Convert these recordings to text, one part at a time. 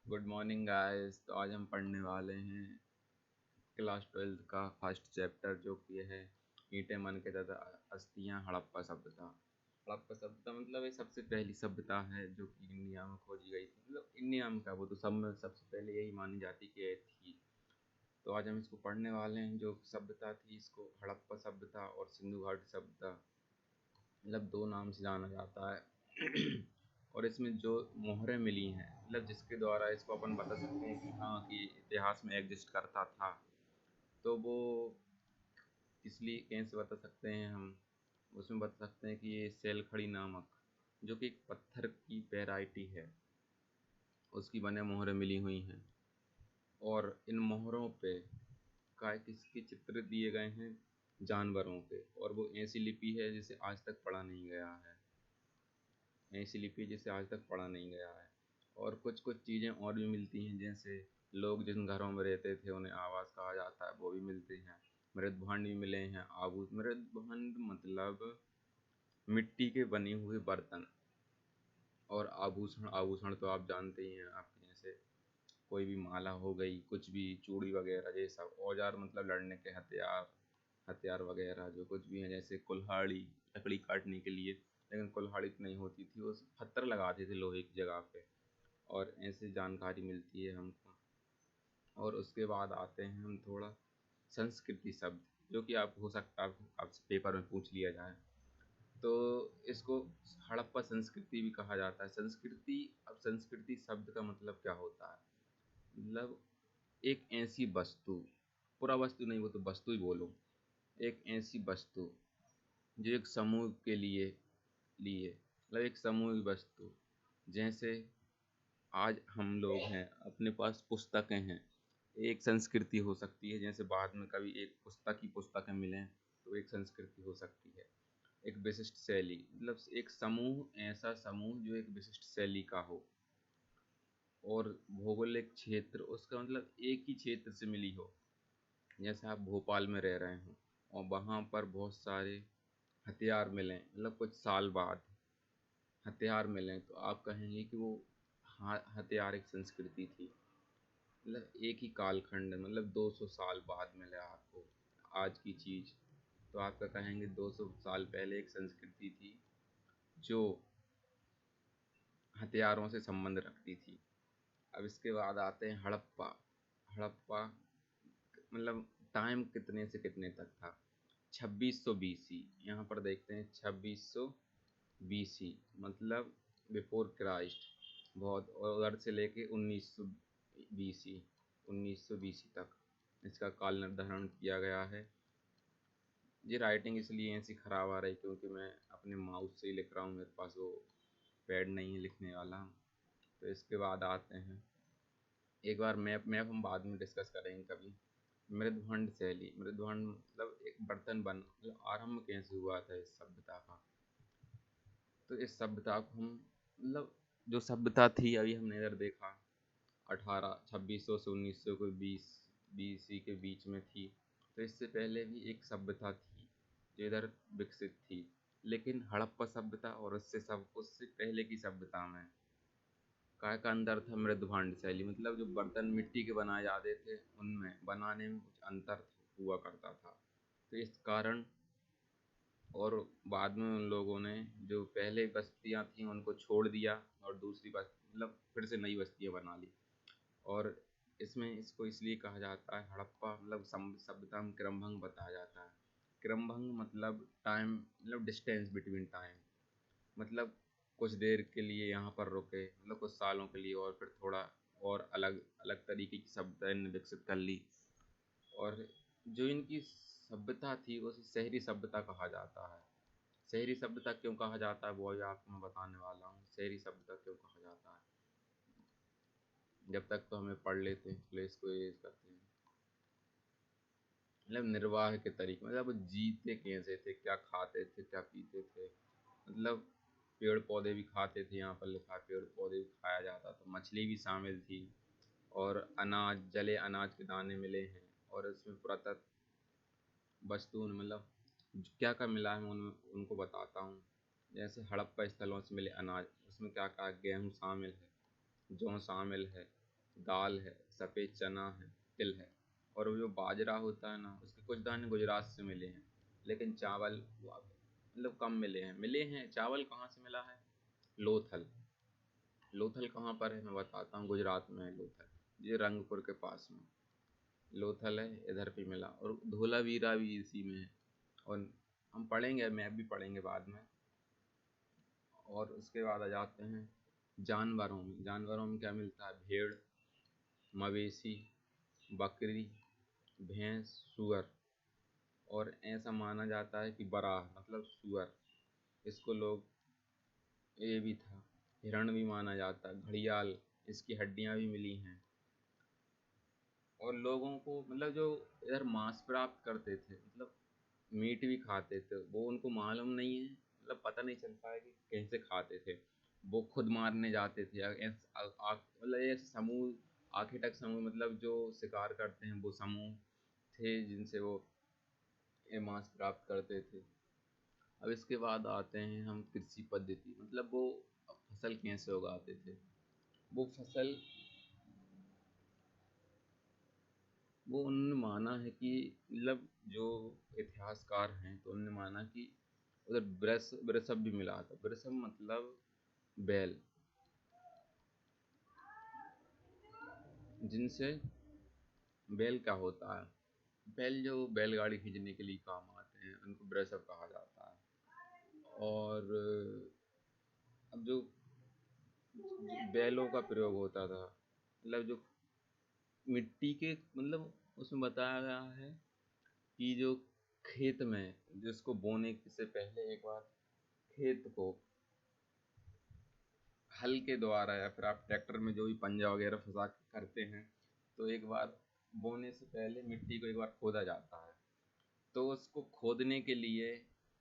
Good morning guys. तो आज हम पढ़ने वाले हैं क्लास 12th का फर्स्ट चैप्टर, जो कि है ईंटें मन के तथा अस्थियां, हड़प्पा सभ्यता। हड़प्पा सभ्यता मतलब ये सबसे पहली सभ्यता है जो कि इंडिया में खोजी गई थी। मतलब इंडिया में क्या, वो तो सब में सबसे पहले यही मानी जाती कि ये थी। तो आज हम इसको पढ़ने वाले हैं। जो सभ्यता थी, इसको हड़प्पा सभ्यता और सिंधु घाटी सभ्यता, मतलब दो नाम से जाना जाता है। और इसमें जो मोहरें मिली हैं, मतलब जिसके द्वारा इसको अपन बता सकते हैं कि हाँ, कि इतिहास में एग्जिस्ट करता था, तो वो इसलिए कैसे बता सकते हैं हम। उसमें बता सकते हैं कि ये सेलखड़ी नामक, जो कि एक पत्थर की वैरायटी है, उसकी बने मोहरें मिली हुई हैं। और इन मोहरों पे काय किसके चित्र दिए गए हैं, जानवरों के। और वो ऐसी लिपि है जिसे आज तक पढ़ा नहीं गया है। ऐसी लिपि जिसे आज तक पढ़ा नहीं गया है। और कुछ कुछ चीज़ें और भी मिलती हैं, जैसे लोग जिन घरों में रहते थे उन्हें आवास कहा जाता है, वो भी मिलते हैं। मृदभांड भी मिले हैं। मृदभांड मतलब मिट्टी के बने हुए बर्तन। और आभूषण, आभूषण तो आप जानते ही हैं, आपके जैसे कोई भी माला हो गई, कुछ भी चूड़ी वगैरह, ये सब औजार, मतलब लड़ने के हथियार, हथियार वगैरह जो कुछ भी हैं, जैसे कुल्हाड़ी लकड़ी काटने के लिए। लेकिन कुल्हाड़ी तो नहीं होती थी, वो पत्थर लगाते थे लोहे की जगह पे। और ऐसी जानकारी मिलती है हमको। और उसके बाद आते हैं हम थोड़ा संस्कृति शब्द, जो कि आप हो सकता है आपसे पेपर में पूछ लिया जाए। तो इसको हड़प्पा संस्कृति भी कहा जाता है। संस्कृति, अब संस्कृति शब्द का मतलब क्या होता है, मतलब एक ऐसी वस्तु, पूरा वस्तु नहीं, वो तो वस्तु ही बोलो। एक ऐसी वस्तु जो एक समूह के लिए लिए मतलब एक समूह की वस्तु। जैसे आज हम लोग हैं, अपने पास पुस्तकें हैं, एक संस्कृति हो सकती है। जैसे बाद में कभी एक पुस्तक ही पुस्तकें मिलें, तो एक संस्कृति हो सकती है। एक विशिष्ट शैली, मतलब एक समूह, ऐसा समूह जो एक विशिष्ट शैली का हो। और भौगोलिक क्षेत्र, उसका मतलब एक ही क्षेत्र से मिली हो। जैसे आप भोपाल में रह रहे हों और वहाँ पर बहुत सारे हथियार मिलें, मतलब कुछ साल बाद हथियार मिलें, तो आप कहेंगे कि वो हाँ, हथियार एक संस्कृति थी। मतलब एक ही कालखंड, मतलब 200 साल बाद मिले आपको आज की चीज़, तो आपका कहेंगे 200 साल पहले एक संस्कृति थी जो हथियारों से संबंध रखती थी। अब इसके बाद आते हैं हड़प्पा। हड़प्पा मतलब टाइम कितने से कितने तक था, 2600 BC। यहाँ पर देखते हैं 2600 BC, मतलब बिफोर क्राइस्ट। बहुत, और उधर से लेके 1900 BC, 1900 BC तक इसका काल निर्धारण किया गया है। ये राइटिंग इसलिए ऐसी ख़राब आ रही क्योंकि मैं अपने माउस से ही लिख रहा हूँ, मेरे पास वो पैड नहीं है लिखने वाला। तो इसके बाद आते हैं, एक बार मैप मैप हम बाद में डिस्कस करेंगे कभी। मृदभंड शैली, मृदभंड मतलब एक बर्तन बन, मतलब आरंभ कैसे हुआ था इस सभ्यता का। तो इस सभ्यता को हम, मतलब जो सभ्यता थी, अभी हमने इधर देखा 2600 से 1900 को 20 BC के बीच में थी। तो इससे पहले भी एक सभ्यता थी जो इधर विकसित थी। लेकिन हड़प्पा सभ्यता और उससे पहले की सभ्यता में काय का अंतर था, मृदभांड शैली, मतलब जो बर्तन मिट्टी के बनाए जाते थे, उनमें बनाने में कुछ अंतर हुआ करता था। तो इस कारण, और बाद में उन लोगों ने जो पहले बस्तियां थीं उनको छोड़ दिया और दूसरी बस्ती, मतलब फिर से नई बस्तियां बना ली। और इसमें इसको इसलिए कहा जाता है हड़प्पा, मतलब सभ्यता में क्रमभंग बताया जाता है। क्रमभंग मतलब टाइम, मतलब डिस्टेंस बिटवीन टाइम, मतलब कुछ देर के लिए यहाँ पर रुके, मतलब कुछ सालों के लिए, और फिर थोड़ा और अलग अलग तरीके की सभ्यता इन्हें विकसित कर ली। और जो इनकी सभ्यता थी उसे शहरी सभ्यता कहा जाता है। शहरी सभ्यता क्यों कहा जाता है वो भी आपको मैं बताने वाला हूँ, शहरी सभ्यता क्यों कहा जाता है। जब तक तो हमें पढ़ लेते हैं, प्लेस को ये करते हैं। मतलब निर्वाह के तरीके, मतलब जीते कैसे थे, क्या खाते थे, क्या पीते थे। मतलब पेड़ पौधे भी खाते थे, यहाँ पर लिखा है पेड़ पौधे भी खाया जाता था, मछली भी शामिल थी। और अनाज, जले अनाज के दाने मिले हैं। और इसमें पुरातत्व वस्तु, मतलब क्या क्या मिला है मैं उनको बताता हूँ। जैसे हड़प्पा स्थलों से मिले अनाज, उसमें क्या क्या, गेहूँ शामिल है, जौ शामिल है, दाल है, सफ़ेद चना है, तिल है। और वो जो बाजरा होता है ना, उसके कुछ दाने गुजरात से मिले हैं, लेकिन चावल मतलब कम मिले हैं। चावल कहाँ से मिला है? लोथल। लोथल कहाँ पर है मैं बताता हूँ, गुजरात में है लोथल, ये रंगपुर के पास में लोथल है, इधर पे मिला। और धोलावीरा भी इसी में है। और हम पढ़ेंगे, मैप भी पढ़ेंगे बाद में। और उसके बाद आ जाते हैं जानवरों में। जानवरों में क्या मिलता है? भेड़, मवेशी, बकरी, भैंस, सुअर। और ऐसा माना जाता है कि बराह मतलब सुअर, इसको लोग, ये भी था, हिरण भी माना जाता है, घड़ियाल, इसकी हड्डियां भी मिली हैं। और लोगों को मतलब जो इधर मांस प्राप्त करते थे, मतलब मीट भी खाते थे, वो उनको मालूम नहीं है, मतलब पता नहीं चल पाया कि कैसे खाते थे। वो खुद मारने जाते थे, मतलब ये समूह, आखिर तक समूह, मतलब जो शिकार करते हैं वो समूह थे जिनसे वो ये मांस प्राप्त करते थे। अब इसके बाद आते हैं हम कृषि पद्धति, मतलब वो फसल कैसे उगाते थे। वो फसल, वो उन्होंने माना है कि मतलब जो इतिहासकार हैं तो उन्होंने माना कि उधर वृषभ भी मिला था। वृषभ मतलब बैल, जिनसे, बैल क्या होता है? बैल जो बैलगाड़ी खींचने के लिए काम आते हैं उनको वृषभ कहा जाता है। और अब जो बैलों का प्रयोग होता था, मतलब जो मिट्टी के, मतलब उसमें बताया गया है कि जो खेत में, जिसको बोने से पहले एक बार खेत को हल के द्वारा, या फिर आप ट्रैक्टर में जो भी पंजा वगैरह फंसा के करते हैं, तो एक बार बोने से पहले मिट्टी को एक बार खोदा जाता है। तो उसको खोदने के लिए,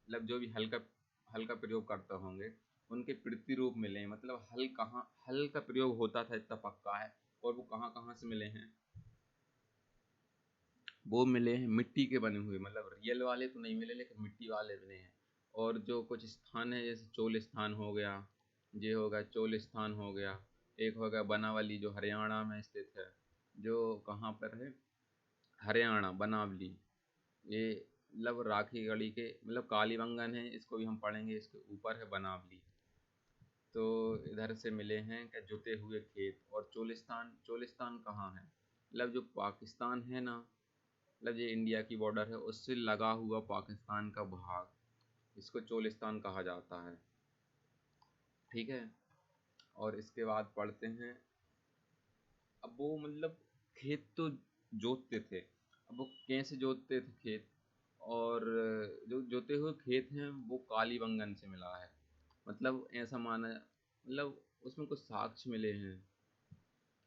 मतलब जो भी हल का प्रयोग करते होंगे, उनके प्रतिरूप मिले हैं। मतलब हल का प्रयोग होता था इतना पक्का है। और वो कहाँ कहाँ से मिले हैं? वो मिले हैं मिट्टी के बने हुए, मतलब रियल वाले तो नहीं मिले, लेकिन मिट्टी वाले मिले हैं। और जो कुछ स्थान है, जैसे चोल स्थान हो गया, ये होगा चोल स्थान हो गया। एक होगा बनावली, जो हरियाणा में स्थित है। जो कहाँ पर है? हरियाणा, बनावली। ये मतलब राखी गढ़ी के, मतलब कालीबंगन है, इसको भी हम पढ़ेंगे, इसके ऊपर है बनावली। तो इधर से मिले हैं क्या? जुते हुए खेत। और चोलिस्तान, चोलिस्तान कहाँ है? मतलब जो पाकिस्तान है ना, मतलब ये इंडिया की बॉर्डर है, उससे लगा हुआ पाकिस्तान का भाग, इसको चोलिस्तान कहा जाता है। ठीक है। और इसके बाद पढ़ते हैं, अब वो मतलब खेत तो जोतते थे। अब वो कैसे जोतते थे खेत? और जो जोते हुए खेत हैं वो कालीबंगन से मिला है। मतलब ऐसा माना, मतलब उसमें कुछ साक्ष्य मिले हैं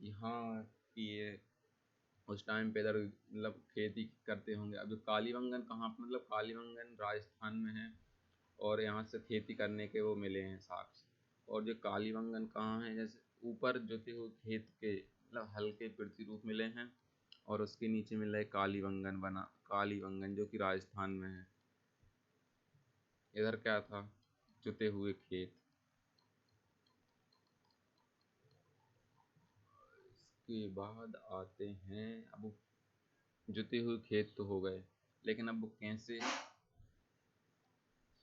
कि हाँ, कि ये उस टाइम पे इधर मतलब खेती करते होंगे। अब जो कालीबंगन कहाँ, मतलब कालीबंगन राजस्थान में है, और यहाँ से खेती करने के वो मिले हैं साक्ष्य। और जो कालीबंगन कहाँ है, जैसे ऊपर जोते हुए खेत के मतलब हल्के प्रतिरूप मिले हैं, और उसके नीचे मिला है कालीबंगन बना, कालीबंगन जो कि राजस्थान में है। इधर क्या था? जुते हुए खेत। इसके बाद आते हैं, अब जुते हुए खेत तो हो गए, लेकिन अब वो कैसे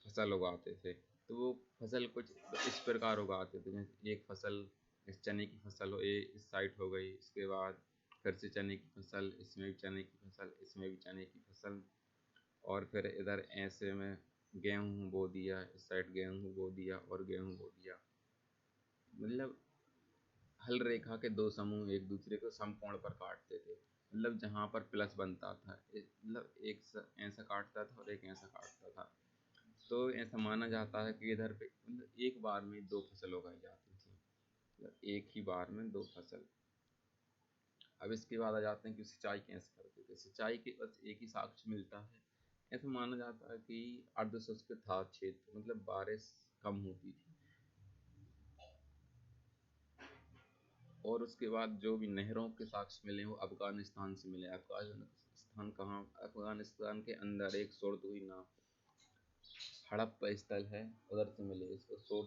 फसल उगाते थे? तो वो फसल कुछ इस प्रकार उगाते थे, जैसे एक फसल, इस चने की फसल हो, ये इस साइड हो गई, इसके बाद फिर से चने की फसल, इसमें भी चने की फसल, इसमें भी चने की फसल। और फिर इधर ऐसे में गेहूँ बो दिया, इस साइड गेहूँ बो दिया और गेहूँ बो दिया। मतलब हल रेखा के दो समूह एक दूसरे को समकोण पर काटते थे, मतलब जहाँ पर प्लस बनता था, मतलब ऐसा काटता था और एक ऐसा काटता था। तो ऐसा माना जाता है कि इधर पे मतलब एक बार में दो फसल उगाई जाती थी, मतलब एक ही बार में दो फसल। अब इसके बाद आ जाते हैं कि सिंचाई कैसे करते थे। सिंचाई के बस एक ही साक्ष्य मिलता है। ऐसा माना जाता है कि अर्ध शुष्क था क्षेत्र, मतलब बारिश कम होती थी। और उसके बाद जो भी नहरों के साक्ष्य मिले वो अफगानिस्तान से मिले। अफगानिस्तान कहाँ? अफगानिस्तान के अंदर एक सोरतुई नाम, हड़प्पा स्थल है, उधर से मिले। इसको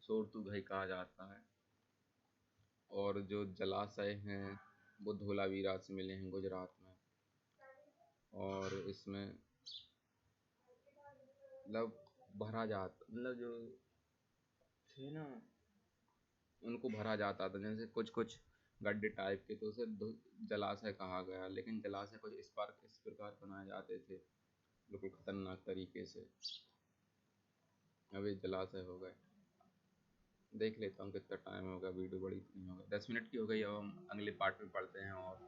सोरतुघई कहा जाता है। और जो जलाशय हैं वो धोलावीरा से मिले हैं गुजरात में। और इसमें मतलब भरा जाता, मतलब जो थे ना उनको भरा जाता था, जैसे कुछ कुछ गड्ढे टाइप के, तो उसे जलाशय कहा गया। लेकिन जलाशय कुछ इस प्रकार बनाए जाते थे बिल्कुल खतरनाक तरीके से। अभी जलाशय हो गए। देख लेता हूँ कितना टाइम हो गया, वीडियो बड़ी नहीं हो गई, 10 मिनट की हो गई। अब हम अगले पार्ट में पढ़ते हैं और